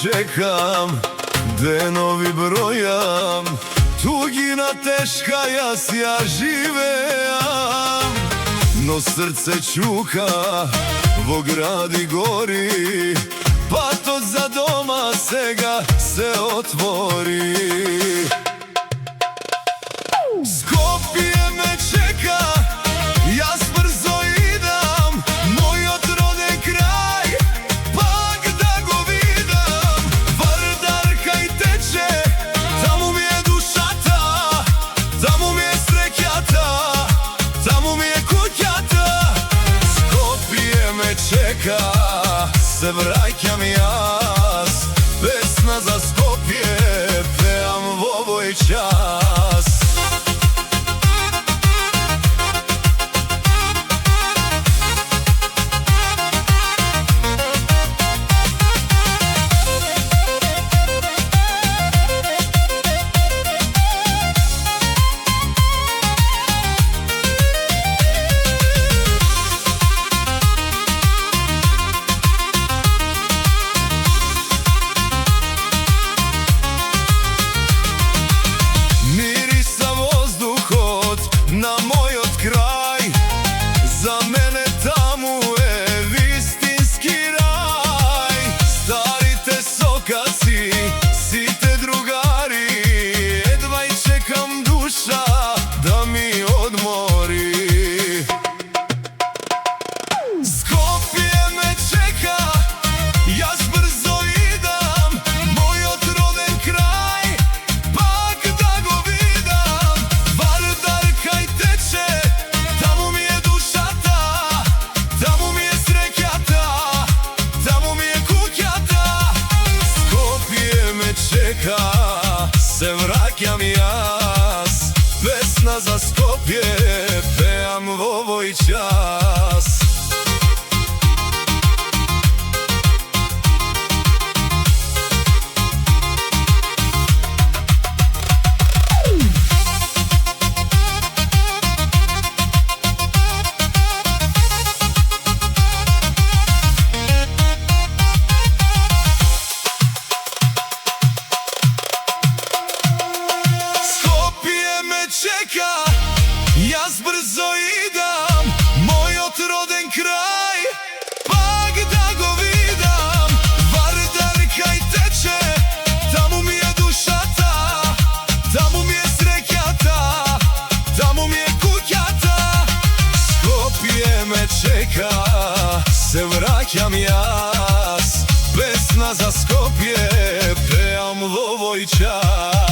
čekam, denovi brojam, tugina teška ja živeam. No srce čuka, vo gradi gori, pa to za doma sega se otvori. Skopje me čeka, ja brzo idam, moj otroden kraj, pak da go vidam. Vardar kaj teče, tamo mi je dušata, tamo mi je srećata, tamo mi je kućata. Skopje me čeka, se vraćam jas, pesna za Skopje pevam v ovoj čas. Na moj od kraj, za mene tamo je vistinski raj. Stari te sokaci, site drugari, jedva i čekam duša da mi odmori. Skopje me čeka, ja brzo idam, moj otroden kraj, pak da go vidam. Vardar kaj teče, tamo mi je dušata, tamo mi je srećata, tamo mi je kućata. Skopje me čeka, se vraćam jas, pesna za Skopje pevam v ovoj čas. Čeka, ja brzo idam, moj otroden kraj, pak da go vidam. Vardar kaj teče, tamo mi je dušata, tamo mi je srećata, tamo mi je kućata. Skopje me čeka, se vraćam jas, pesna za Skopje pevam v ovoj čas.